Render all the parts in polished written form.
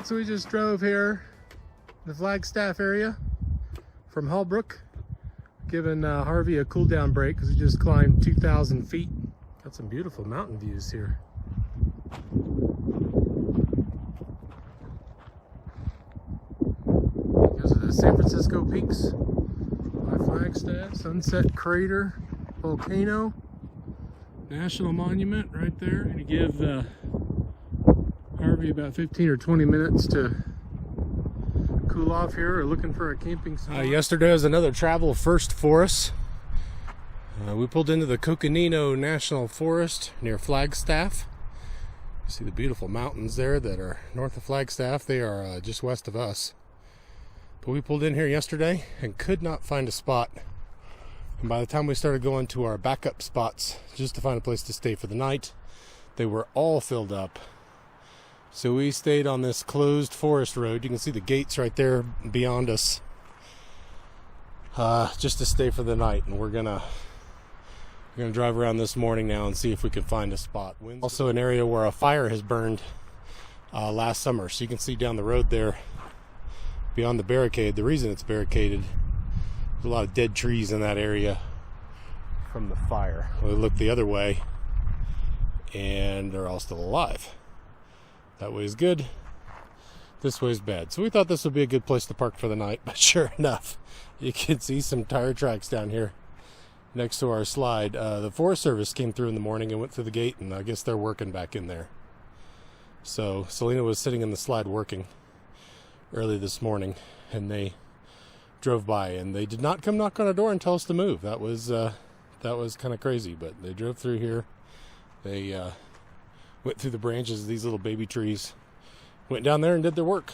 So we just drove here, the Flagstaff area from Holbrook, giving Harvey a cool down break because he just climbed 2,000 feet. Got some beautiful mountain views here. Those are the San Francisco peaks by Flagstaff, Sunset Crater, volcano, national monument right there. Gonna give Harvey about 15 or 20 minutes to cool off here. We're looking for a camping spot. Yesterday was another travel first for us. We pulled into the Coconino National Forest near Flagstaff. You see the beautiful mountains there that are north of Flagstaff. They are just west of us. But we pulled in here yesterday and could not find a spot. And by the time we started going to our backup spots just to find a place to stay for the night, they were all filled up. So we stayed on this closed forest road. You can see the gates right there beyond us, just to stay for the night. And we're gonna drive around this morning now and see if we can find a spot. Also an area where a fire has burned last summer. So you can see down the road there beyond the barricade. The reason it's barricaded, there's a lot of dead trees in that area from the fire. We look the other way and they're all still alive. That way is good, this way is bad. So we thought this would be a good place to park for the night, but sure enough, you can see some tire tracks down here next to our slide. The Forest Service came through in the morning and went through the gate, and I guess they're working back in there. So Selena was sitting in the slide working early this morning, and they drove by, and they did not come knock on our door and tell us to move. That was kind of crazy, but they drove through here. They went through the branches of these little baby trees, went down there and did their work.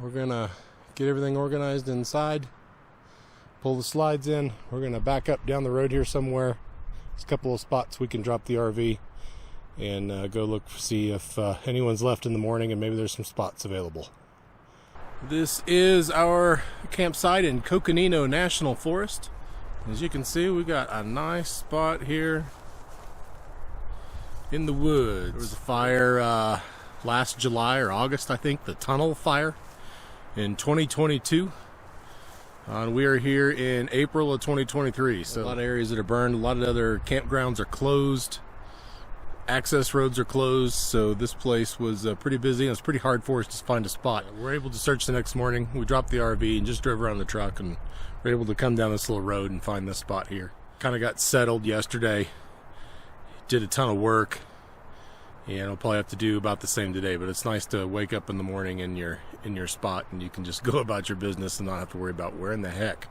We're gonna get everything organized inside, pull the slides in. We're gonna back up down the road here somewhere. There's a couple of spots we can drop the RV and go look, see if anyone's left in the morning, and maybe there's some spots available. This is our campsite in Coconino National Forest. As you can see, we got a nice spot here in the woods. There was a fire last July or August, I think, the tunnel fire in 2022. And we are here in April of 2023. So a lot of areas that are burned, a lot of other campgrounds are closed, access roads are closed. So this place was pretty busy, and it's pretty hard for us to find a spot. We're able to search the next morning. We dropped the RV and just drove around the truck, and we're able to come down this little road and find this spot here. Kind of got settled yesterday. Did a ton of work, and I'll probably have to do about the same today, but it's nice to wake up in the morning in your spot, and you can just go about your business and not have to worry about where in the heck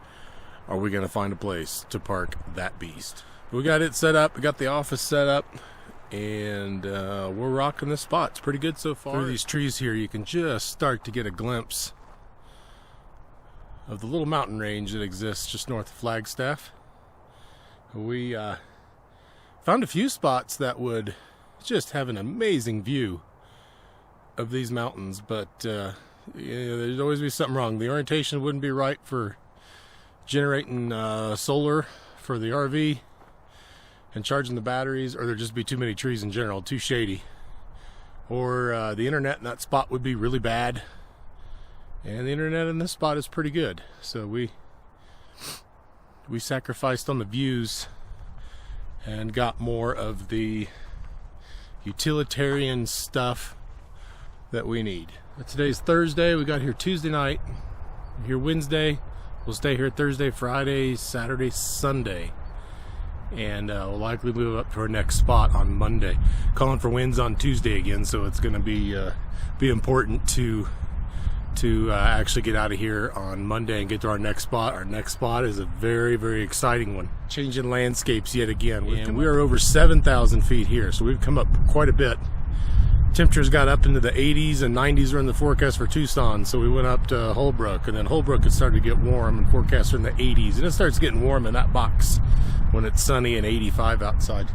are we going to find a place to park that beast. We got it set up, we got the office set up, and we're rocking this spot. It's pretty good so far. Through these trees here, you can just start to get a glimpse of the little mountain range that exists just north of Flagstaff. We found a few spots that would just have an amazing view of these mountains, but there's always be something wrong. The orientation wouldn't be right for generating solar for the RV and charging the batteries, or there'd just be too many trees in general, too shady, or the internet in that spot would be really bad, and the internet in this spot is pretty good. So we sacrificed on the views and got more of the utilitarian stuff that we need. Today's Thursday. We got here Tuesday night. We're here Wednesday. We'll stay here Thursday, Friday, Saturday, Sunday, and we'll likely move up to our next spot on Monday. Calling for winds on Tuesday again, so it's going to be important to actually get out of here on Monday and get to our next spot. Our next spot is a very, very exciting one. Changing landscapes yet again. And we are over 7,000 feet here, so we've come up quite a bit. Temperatures got up into the 80s and 90s are in the forecast for Tucson, so we went up to Holbrook, and then Holbrook had started to get warm, and forecasts are in the 80s, and it starts getting warm in that box when it's sunny and 85 outside.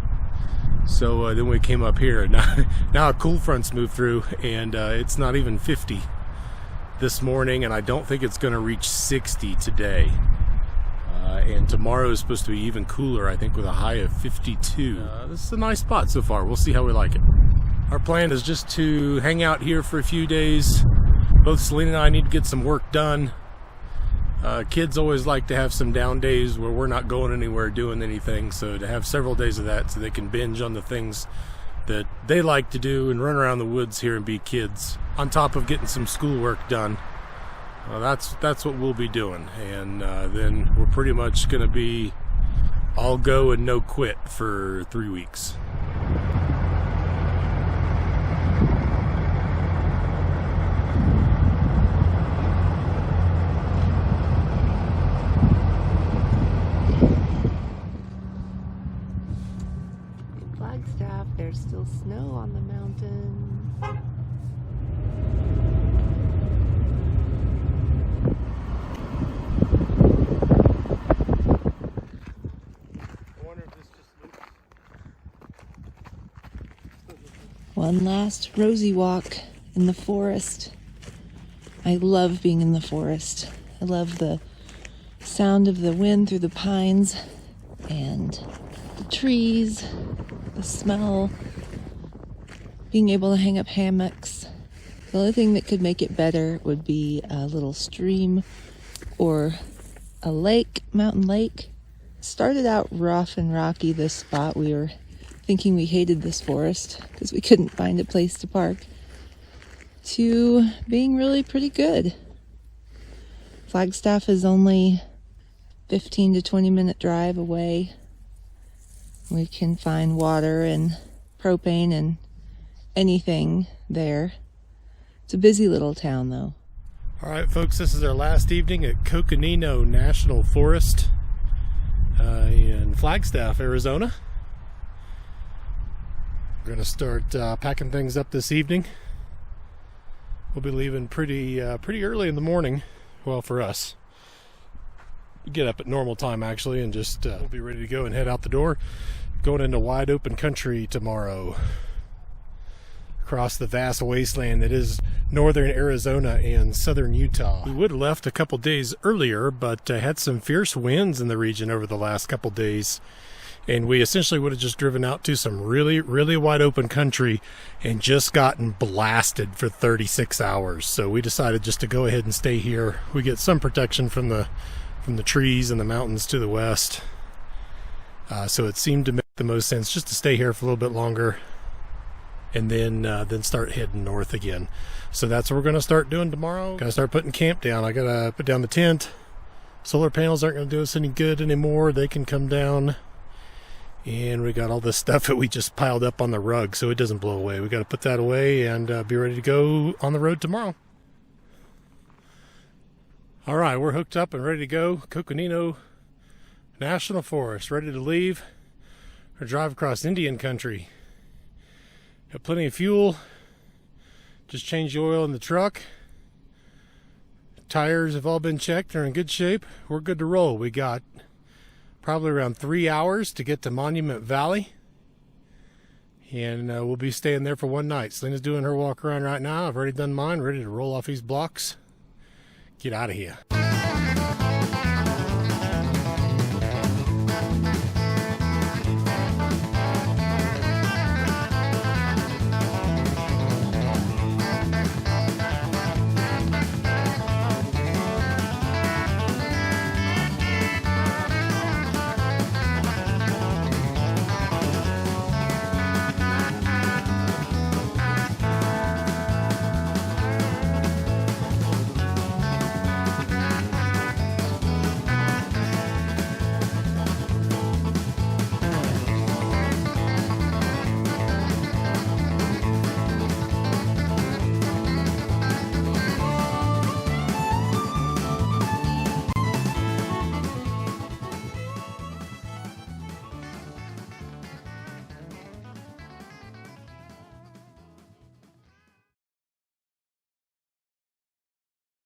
So then we came up here, and now a cool front's moved through, and it's not even 50 this morning, and I don't think it's going to reach 60 today. And tomorrow is supposed to be even cooler, I think, with a high of 52. This is a nice spot so far. We'll see how we like it. Our plan is just to hang out here for a few days. Both Selena and I need to get some work done. Kids always like to have some down days where we're not going anywhere doing anything, so to have several days of that so they can binge on the things that they like to do and run around the woods here and be kids, on top of getting some schoolwork done. That's what we'll be doing, and then we're pretty much going to be all go and no quit for 3 weeks. Flagstaff, there's still snow on the mountain. One last rosy walk in the forest. I love being in the forest. I love the sound of the wind through the pines and the trees, the smell, being able to hang up hammocks. The only thing that could make it better would be a little stream or a lake, mountain lake. Started out rough and rocky, this spot. We were thinking we hated this forest because we couldn't find a place to park, to being really pretty good. Flagstaff is only 15 to 20 minute drive away. We can find water and propane and anything there. It's a busy little town though. All right, folks, this is our last evening at Coconino National Forest in Flagstaff, Arizona. We're going to start packing things up this evening. We'll be leaving pretty early in the morning. Well, for us. We get up at normal time, actually, and just we'll be ready to go and head out the door. Going into wide open country tomorrow. Across the vast wasteland that is northern Arizona and southern Utah. We would have left a couple days earlier, but had some fierce winds in the region over the last couple days. And we essentially would have just driven out to some really, really wide open country and just gotten blasted for 36 hours. So we decided just to go ahead and stay here. We get some protection from the trees and the mountains to the west. So it seemed to make the most sense just to stay here for a little bit longer and then start heading north again. So that's what we're going to start doing tomorrow. Going to start putting camp down. I got to put down the tent. Solar panels aren't going to do us any good anymore. They can come down. And we got all this stuff that we just piled up on the rug so it doesn't blow away. We got to put that away and be ready to go on the road tomorrow. All right, we're hooked up and ready to go. Coconino National Forest, ready to leave or drive across Indian country. Got plenty of fuel. Just changed the oil in the truck. Tires have all been checked. They're in good shape. We're good to roll. We got probably around 3 hours to get to Monument Valley. And we'll be staying there for one night. Selena's doing her walk around right now. I've already done mine. Ready to roll off these blocks. Get out of here.